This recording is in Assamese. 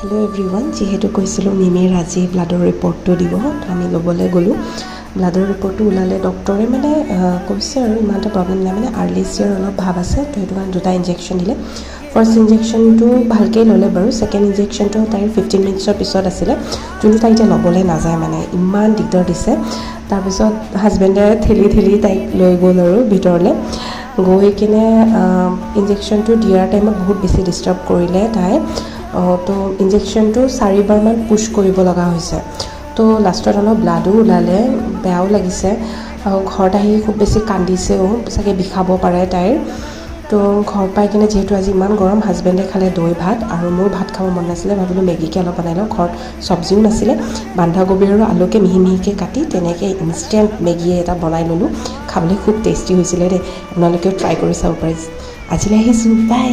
হেল্ল' এভৰিৱান, যিহেতু কৈছিলোঁ মিমিৰ আজি ব্লাডৰ ৰিপৰ্টটো দিব, তো আমি ল'বলৈ গ'লোঁ। ব্লাডৰ ৰিপৰ্টটো ওলালে ডক্টৰে মানে কৈছে আৰু ইমান এটা প্ৰব্লেম নাই, মানে আৰ্লি ষ্টেজৰ অলপ ভাৱ আছে, তো সেইটো কাৰণে 2টা ইনজেকশ্যন দিলে। ফাৰ্ষ্ট ইনজেকশ্যনটো ভালকৈ ল'লে বাৰু, ছেকেণ্ড ইনজেকশ্যনটো তাইৰ 15 মিনিটছৰ পিছত আছিলে, যোনটো তাই এতিয়া ল'বলৈ নাযায়, মানে ইমান দিগদাৰ দিছে। তাৰপিছত হাজবেণ্ডে ঠেলি তাইক লৈ গ'ল আৰু ভিতৰলৈ, গৈ কিনে ইনজেকশ্যনটো দিয়াৰ টাইমত বহুত বেছি ডিষ্টাৰ্ব কৰিলে তাই। তো ইনজেকশ্যনটো 4বাৰমান পুছ কৰিব লগা হৈছে। তো লাষ্টত অলপ ব্লাডো ওলালে, বেয়াও লাগিছে, আৰু ঘৰত আহি খুব বেছি কান্দিছেও, চাগে বিষাব পাৰে তাইৰ। তো ঘৰ পাই কিনে যিহেতু আজি ইমান গৰম, হাজবেণ্ডে খালে দৈ ভাত, আৰু মোৰ ভাত খাব মন নাছিলে, ভাবিলোঁ মেগীকে অলপ বনাই লওঁ। ঘৰত চব্জিও নাছিলে, বন্ধাকবি আৰু আলুকে মিহি মিহিকৈ কাটি তেনেকৈ ইনষ্টেণ্ট মেগী এটা বনাই ল'লোঁ। খাবলৈ খুব টেষ্টি হৈছিলে দেই, আপোনালোকেও ট্ৰাই কৰি চাব পাৰে। আজিলৈ আহিছোঁ, বাই।